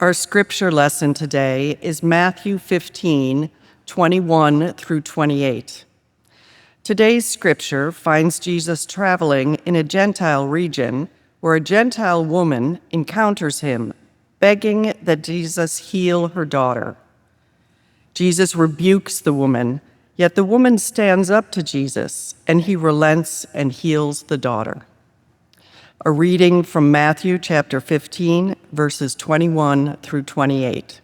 Our scripture lesson today is Matthew 15, 21 through 28. Today's scripture finds Jesus traveling in a Gentile region where a Gentile woman encounters him, begging that Jesus heal her daughter. Jesus rebukes the woman, yet the woman stands up to Jesus, and he relents and heals the daughter. A reading from Matthew chapter 15, verses 21 through 28.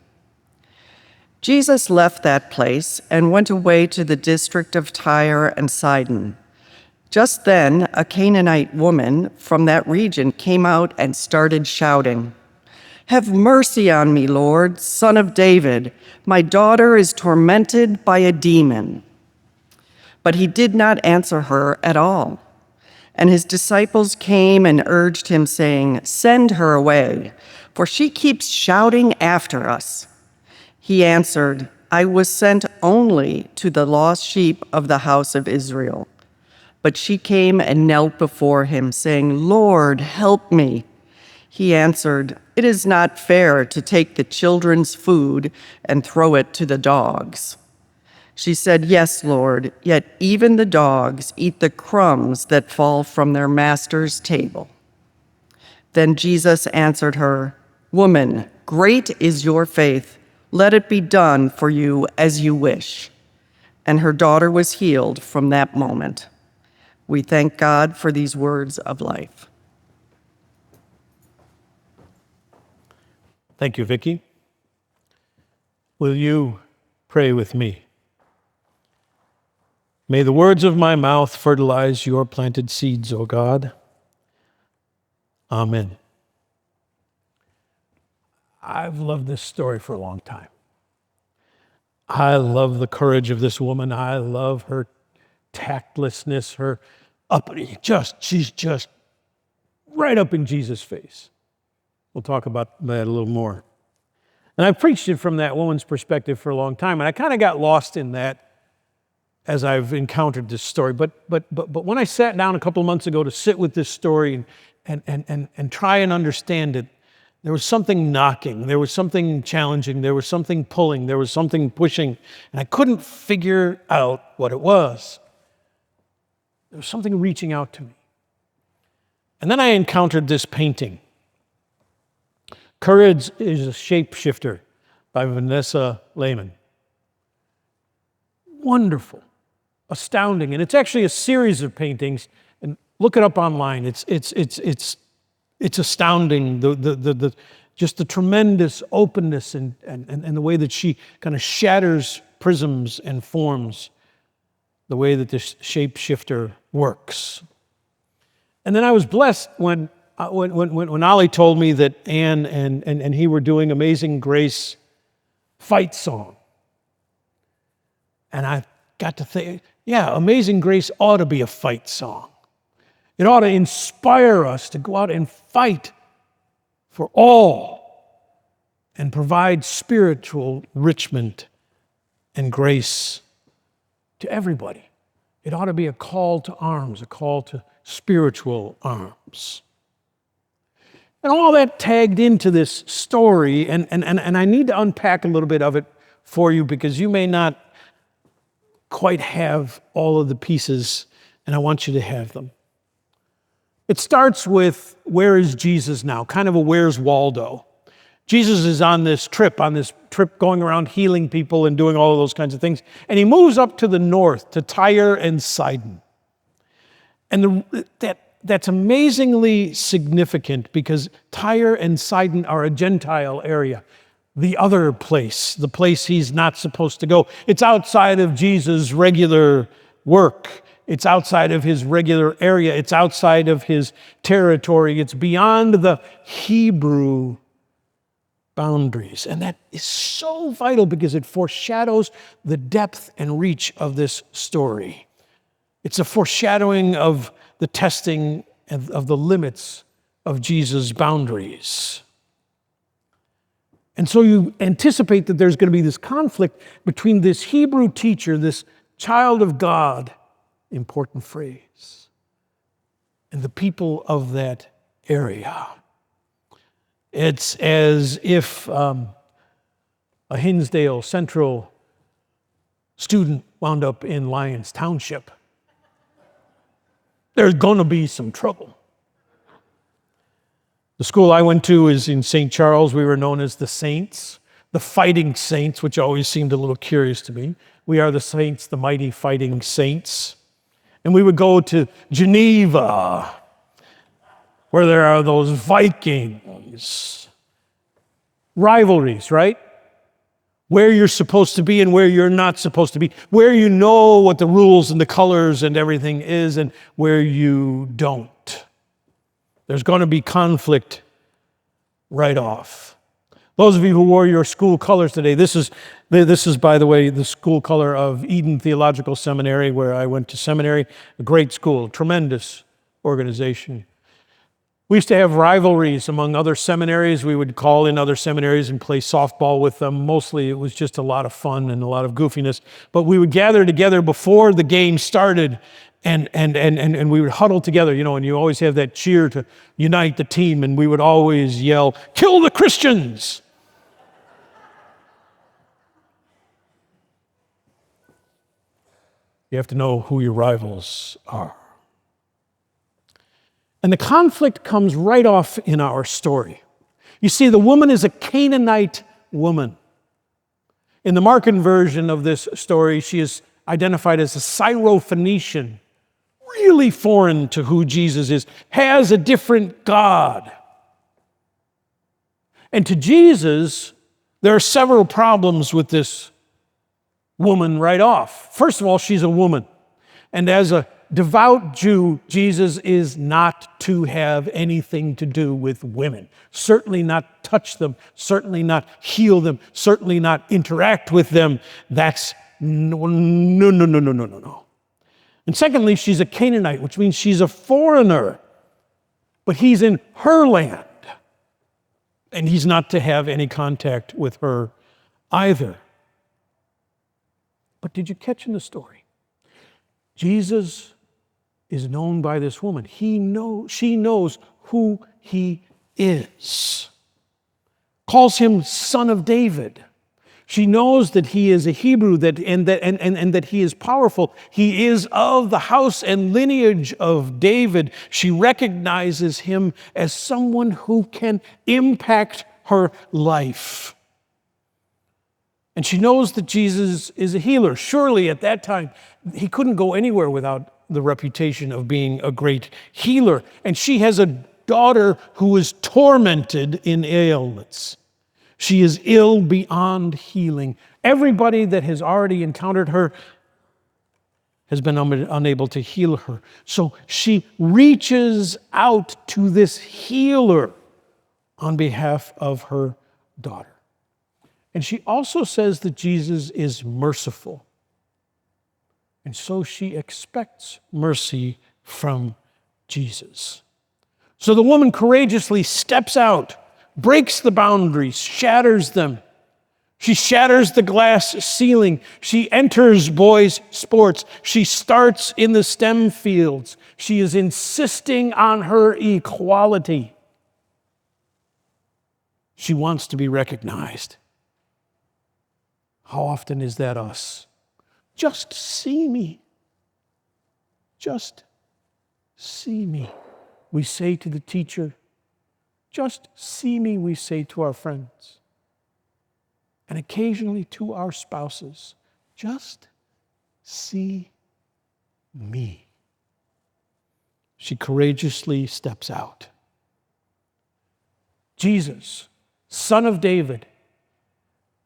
Jesus left that place and went away to the district of Tyre and Sidon. Just then, a Canaanite woman from that region came out and started shouting, "Have mercy on me, Lord, Son of David. My daughter is tormented by a demon." But he did not answer her at all. And his disciples came and urged him, saying, "Send her away, for she keeps shouting after us." He answered, "I was sent only to the lost sheep of the house of Israel." But she came and knelt before him, saying, "Lord, help me." He answered, "It is not fair to take the children's food and throw it to the dogs." She said, "Yes, Lord, yet even the dogs eat the crumbs that fall from their master's table." Then Jesus answered her, "Woman, great is your faith. Let it be done for you as you wish." And her daughter was healed from that moment. We thank God for these words of life. Thank you, Vicki. Will you pray with me? May the words of my mouth fertilize your planted seeds, O God. Amen. I've loved this story for a long time. I love the courage of this woman. I love her tactlessness, her she's just right up in Jesus' face. We'll talk about that a little more. And I've preached it from that woman's perspective for a long time, and I kind of got lost in that as I've encountered this story. But when I sat down a couple of months ago to sit with this story and try and understand it, there was something knocking, there was something challenging, there was something pulling, there was something pushing, and I couldn't figure out what it was. There was something reaching out to me. And then I encountered this painting. Courage is a Shapeshifter by Vanessa Lehman. Wonderful, astounding, and it's actually a series of paintings. And look it up online. It's astounding. Just the tremendous openness and the way that she kind of shatters prisms and forms, the way that this Shapeshifter works. And then I was blessed when Ollie told me that Anne and he were doing Amazing Grace fight song. And I got to think, yeah, Amazing Grace ought to be a fight song. It ought to inspire us to go out and fight for all and provide spiritual enrichment and grace to everybody. It ought to be a call to arms, a call to spiritual arms. And all that tagged into this story, and I need to unpack a little bit of it for you because you may not quite have all of the pieces, and I want you to have them. It starts with, where is Jesus now? Kind of a where's Waldo? Jesus is on this trip going around healing people and doing all of those kinds of things. And he moves up to the north, to Tyre and Sidon. And that's amazingly significant because Tyre and Sidon are a Gentile area. The other place, the place he's not supposed to go. It's outside of Jesus' regular work. It's outside of his regular area. It's outside of his territory. It's beyond the Hebrew boundaries. And that is so vital because it foreshadows the depth and reach of this story. It's a foreshadowing of the testing of the limits of Jesus' boundaries. And so you anticipate that there's going to be this conflict between this Hebrew teacher, this child of God, important phrase, and the people of that area. It's as if a Hinsdale Central student wound up in Lyons Township. There's going to be some trouble. The school I went to is in St. Charles. We were known as the Saints, the Fighting Saints, which always seemed a little curious to me. We are the Saints, the mighty fighting saints. And we would go to Geneva, where there are those Vikings. Rivalries, right? Where you're supposed to be and where you're not supposed to be. Where you know what the rules and the colors and everything is and where you don't. There's going to be conflict right off. Those of you who wore your school colors today, this is, by the way, the school color of Eden Theological Seminary, where I went to seminary. A great school, tremendous organization. We used to have rivalries among other seminaries. We would call in other seminaries and play softball with them. Mostly it was just a lot of fun and a lot of goofiness. But we would gather together before the game started and we would huddle together, and you always have that cheer to unite the team, and we would always yell, "Kill the Christians!" You have to know who your rivals are. And the conflict comes right off in our story. You see, the woman is a Canaanite woman. In the Markan version of this story, she is identified as a Syrophoenician, really foreign to who Jesus is, has a different God. And to Jesus, there are several problems with this woman right off. First of all, she's a woman. And as a devout Jew, Jesus is not to have anything to do with women. Certainly not touch them, certainly not heal them, certainly not interact with them. That's no. And secondly, she's a Canaanite, which means she's a foreigner. But he's in her land. And he's not to have any contact with her either. But did you catch in the story? Jesus is known by this woman. She knows who he is. Calls him Son of David. She knows that he is a Hebrew and that he is powerful. He is of the house and lineage of David. She recognizes him as someone who can impact her life. And she knows that Jesus is a healer. Surely at that time, he couldn't go anywhere without the reputation of being a great healer. And she has a daughter who is tormented in ailments. She is ill beyond healing. Everybody that has already encountered her has been unable to heal her. So she reaches out to this healer on behalf of her daughter. And she also says that Jesus is merciful. And so she expects mercy from Jesus. So the woman courageously steps out, breaks the boundaries, shatters them. She shatters the glass ceiling. She enters boys' sports. She starts in the STEM fields. She is insisting on her equality. She wants to be recognized. How often is that us? Just see me. Just see me, we say to the teacher. Just see me, we say to our friends. And occasionally to our spouses. Just see me. She courageously steps out. Jesus, Son of David,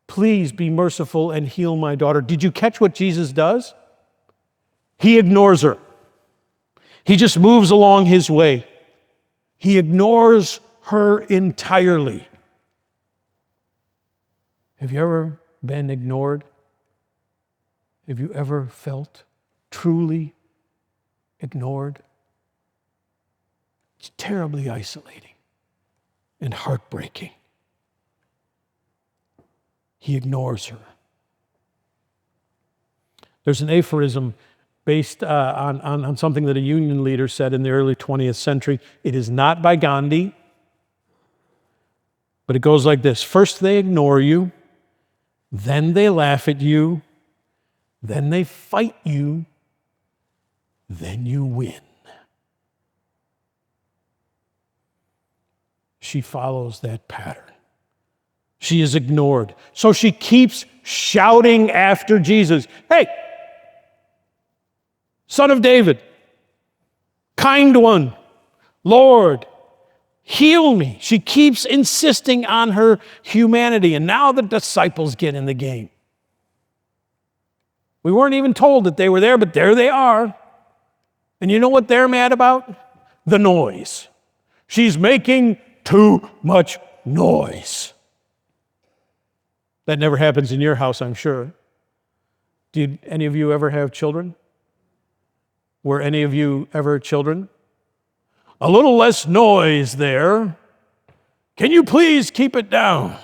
please be merciful and heal my daughter. Did you catch what Jesus does? He ignores her. He just moves along his way. He ignores her entirely. Have you ever been ignored? Have you ever felt truly ignored? It's terribly isolating and heartbreaking. He ignores her. There's an aphorism based on something that a union leader said in the early 20th century. It is not by Gandhi. But it goes like this. First they ignore you, then they laugh at you, then they fight you, then you win. She follows that pattern. She is ignored. So she keeps shouting after Jesus, "Hey, Son of David, kind one, Lord, heal me." She keeps insisting on her humanity, and now the disciples get in the game. We weren't even told that they were there, but there they are. And you know what they're mad about? The noise. She's making too much noise. That never happens in your house, I'm sure. Did any of you ever have children? Were any of you ever children? A little less noise there. Can you please keep it down?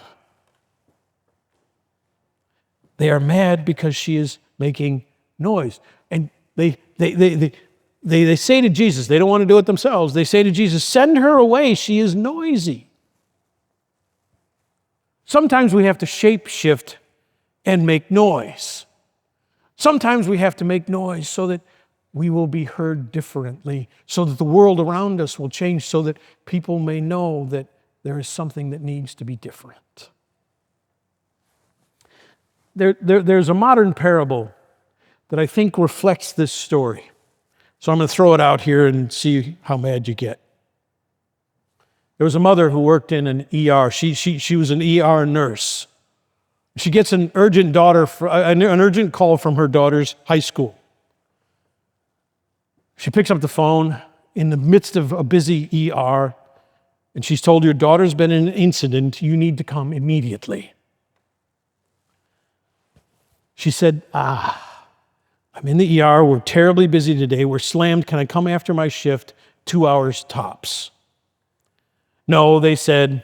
They are mad because she is making noise. And they say to Jesus, they don't want to do it themselves. They say to Jesus, "Send her away. She is noisy." Sometimes we have to shapeshift and make noise. Sometimes we have to make noise so that we will be heard differently, so that the world around us will change, so that people may know that there is something that needs to be different. There's a modern parable that I think reflects this story. So I'm going to throw it out here and see how mad you get. There was a mother who worked in an ER. She was an ER nurse. She gets an urgent call from her daughter's high school. She picks up the phone in the midst of a busy ER, and she's told, "Your daughter's been in an incident. You need to come immediately." She said, "I'm in the ER. We're terribly busy today. We're slammed. Can I come after my shift? 2 hours tops." "No," they said,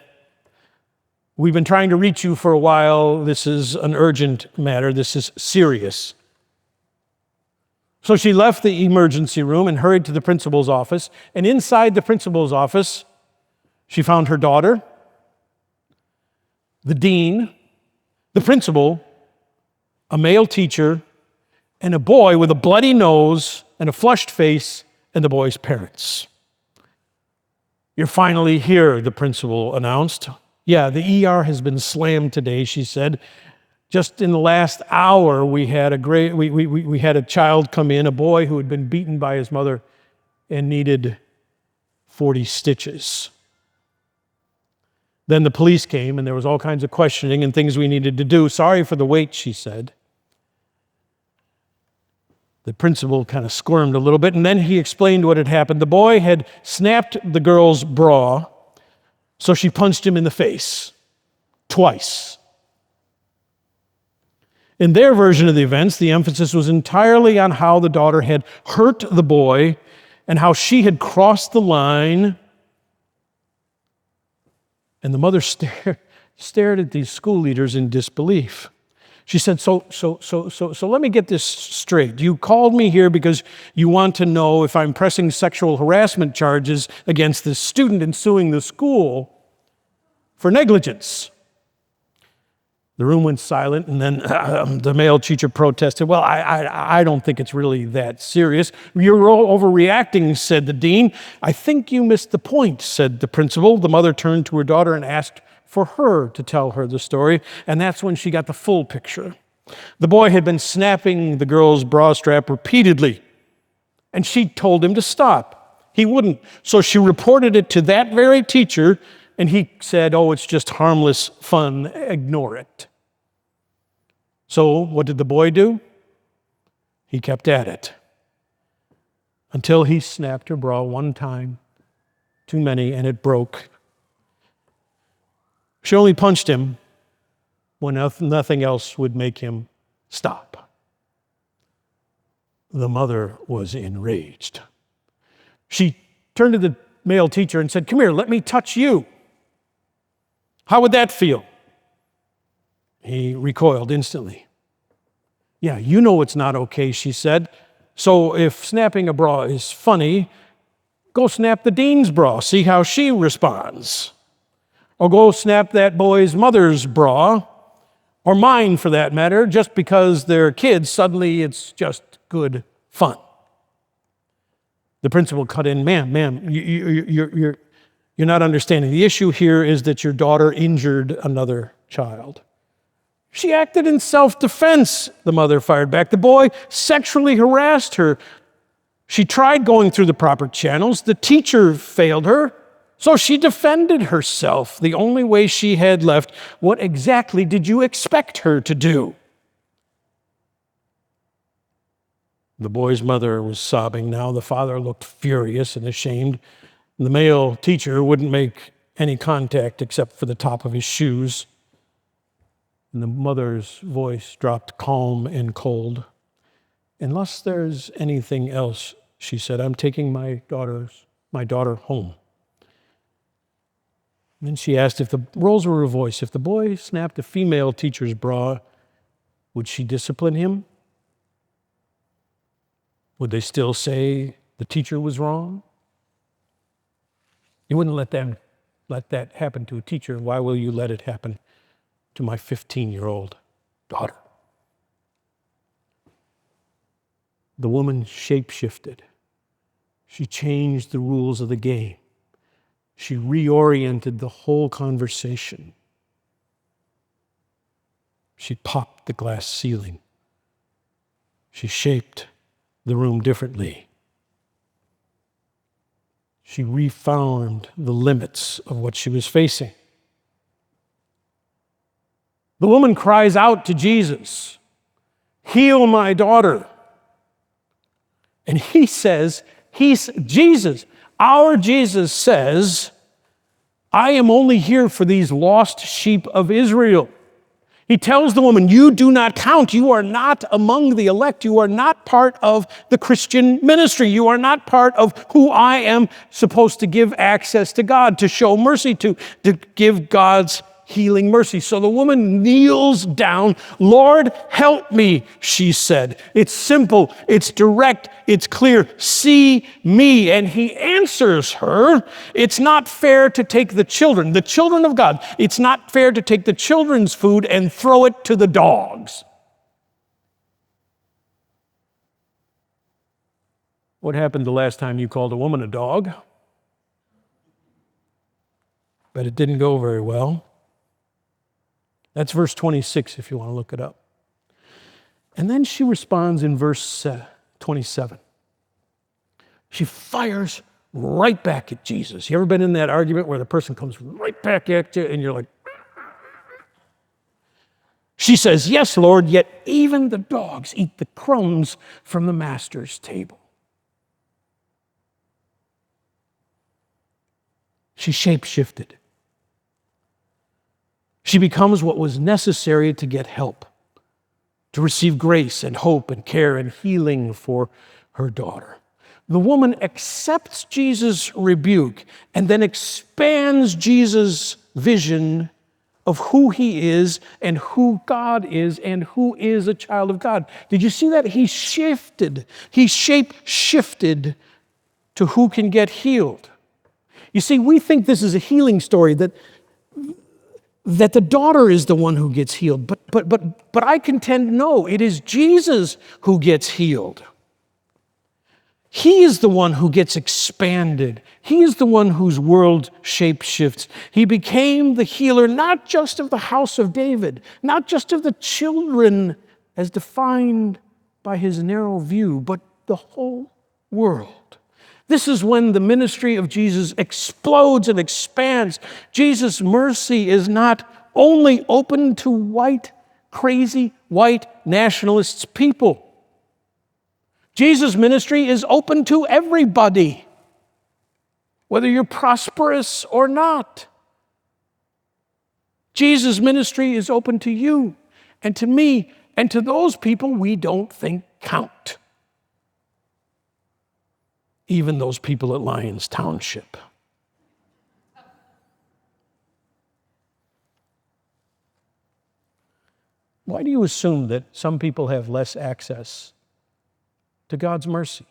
"we've been trying to reach you for a while. This is an urgent matter. This is serious." So she left the emergency room and hurried to the principal's office. And inside the principal's office, she found her daughter, the dean, the principal, a male teacher, and a boy with a bloody nose and a flushed face, and the boy's parents. "You're finally here," the principal announced. "Yeah, the ER has been slammed today," she said. "Just in the last hour, we had a child come in, a boy who had been beaten by his mother and needed 40 stitches. Then the police came, and there was all kinds of questioning and things we needed to do. Sorry for the wait," she said. The principal kind of squirmed a little bit, and then he explained what had happened. The boy had snapped the girl's bra, so she punched him in the face twice. In their version of the events, the emphasis was entirely on how the daughter had hurt the boy and how she had crossed the line. And the mother stared at these school leaders in disbelief. She said, so let me get this straight. You called me here because you want to know if I'm pressing sexual harassment charges against this student and suing the school for negligence. The room went silent, and then the male teacher protested, "Well, I don't think it's really that serious." "You're overreacting," said the dean. "I think you missed the point," said the principal. The mother turned to her daughter and asked for her to tell her the story, and that's when she got the full picture. The boy had been snapping the girl's bra strap repeatedly, and she told him to stop. He wouldn't, so she reported it to that very teacher, and he said, "Oh, it's just harmless fun, ignore it." So what did the boy do? He kept at it until he snapped her bra one time too many, and it broke. She only punched him when nothing else would make him stop. The mother was enraged. She turned to the male teacher and said, "Come here, let me touch you. How would that feel?" He recoiled instantly. "Yeah, you know it's not okay," she said. "So if snapping a bra is funny, go snap the dean's bra. See how she responds." or go snap that boy's mother's bra, or mine for that matter, just because they're kids, suddenly it's just good fun. The principal cut in, ma'am, you're not understanding. The issue here is that your daughter injured another child. She acted in self-defense, the mother fired back. The boy sexually harassed her. She tried going through the proper channels. The teacher failed her, so she defended herself the only way she had left. What exactly did you expect her to do? The boy's mother was sobbing now. The father looked furious and ashamed. The male teacher wouldn't make any contact except for the top of his shoes. And the mother's voice dropped calm and cold. Unless there's anything else, she said, I'm taking my daughter home. And then she asked if the roles were reversed. If the boy snapped a female teacher's bra, would she discipline him? Would they still say the teacher was wrong? You wouldn't let that happen to a teacher. Why will you let it happen to my 15-year-old daughter? The woman shapeshifted. She changed the rules of the game. She reoriented the whole conversation. She popped the glass ceiling. She shaped the room differently. She refound the limits of what she was facing. The woman cries out to Jesus, heal my daughter. And he says, our Jesus says, I am only here for these lost sheep of Israel. He tells the woman, you do not count. You are not among the elect. You are not part of the Christian ministry. You are not part of who I am supposed to give access to God, to show mercy to give God's healing mercy. So the woman kneels down. Lord, help me, she said. It's simple, it's direct, it's clear. See me. And he answers her, it's not fair to take the children of God, it's not fair to take the children's food and throw it to the dogs. What happened the last time you called a woman a dog? But it didn't go very well. That's verse 26 if you want to look it up. And then she responds in verse 27. She fires right back at Jesus. You ever been in that argument where the person comes right back at you and you're like, she says, yes, Lord, yet even the dogs eat the crumbs from the master's table. She shapeshifted. She becomes what was necessary to get help, to receive grace and hope and care and healing for her daughter. The woman accepts Jesus' rebuke and then expands Jesus' vision of who he is and who God is and who is a child of God. Did you see that? He shifted. He shape-shifted to who can get healed. You see, we think this is a healing story, that the daughter is the one who gets healed. But I contend, no, it is Jesus who gets healed. He is the one who gets expanded. He is the one whose world shape-shifts. He became the healer, not just of the house of David, not just of the children as defined by his narrow view, but the whole world. This is when the ministry of Jesus explodes and expands. Jesus' mercy is not only open to crazy white nationalists people. Jesus' ministry is open to everybody, whether you're prosperous or not. Jesus' ministry is open to you and to me and to those people we don't think count. Even those people at Lyons Township. Why do you assume that some people have less access to God's mercy?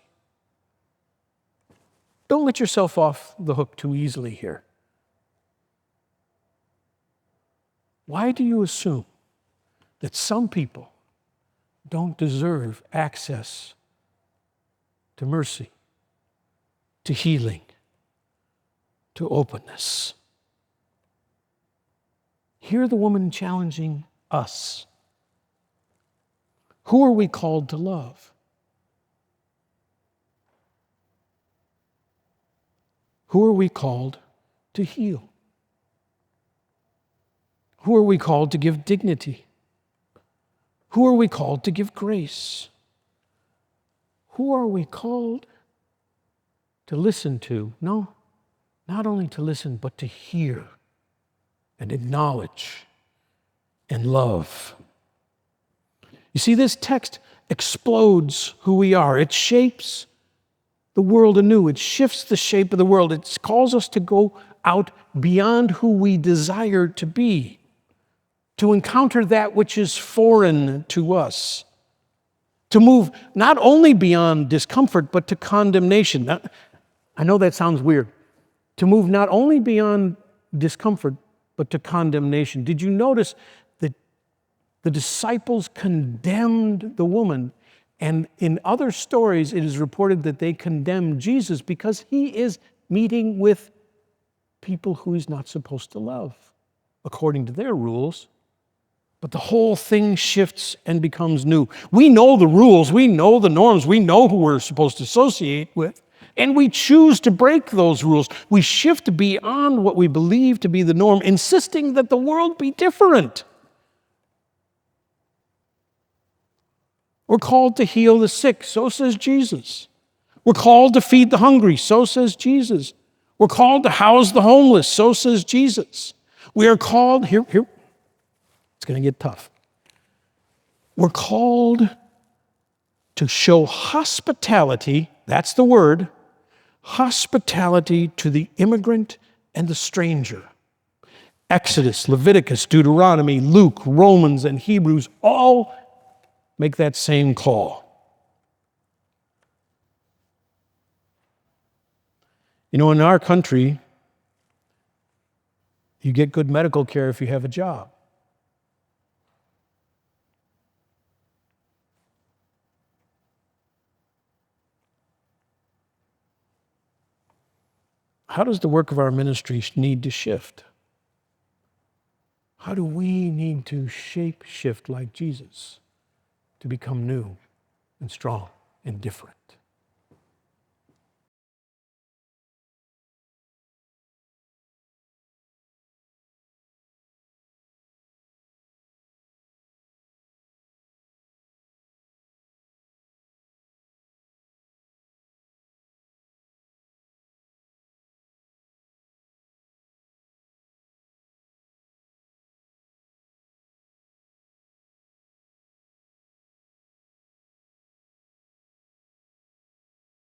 Don't let yourself off the hook too easily here. Why do you assume that some people don't deserve access to mercy, to healing, to openness? Hear the woman challenging us. Who are we called to love? Who are we called to heal? Who are we called to give dignity? Who are we called to give grace? Who are we called to listen to? No, not only to listen, but to hear and acknowledge and love. You see, this text explodes who we are. It shapes the world anew. It shifts the shape of the world. It calls us to go out beyond who we desire to be, to encounter that which is foreign to us, to move not only beyond discomfort, but to condemnation. Now, I know that sounds weird. To move not only beyond discomfort, but to condemnation. Did you notice that the disciples condemned the woman? And in other stories, it is reported that they condemned Jesus because he is meeting with people who he's not supposed to love, according to their rules. But the whole thing shifts and becomes new. We know the rules, we know the norms, we know who we're supposed to associate with, and we choose to break those rules. We shift beyond what we believe to be the norm, insisting that the world be different. We're called to heal the sick, so says Jesus. We're called to feed the hungry, so says Jesus. We're called to house the homeless, so says Jesus. We are called, here, it's going to get tough. We're called to show hospitality, that's the word, hospitality to the immigrant and the stranger. Exodus, Leviticus, Deuteronomy, Luke, Romans, and Hebrews all make that same call. You know, in our country, you get good medical care if you have a job. How does the work of our ministry need to shift? How do we need to shape shift like Jesus to become new and strong and different?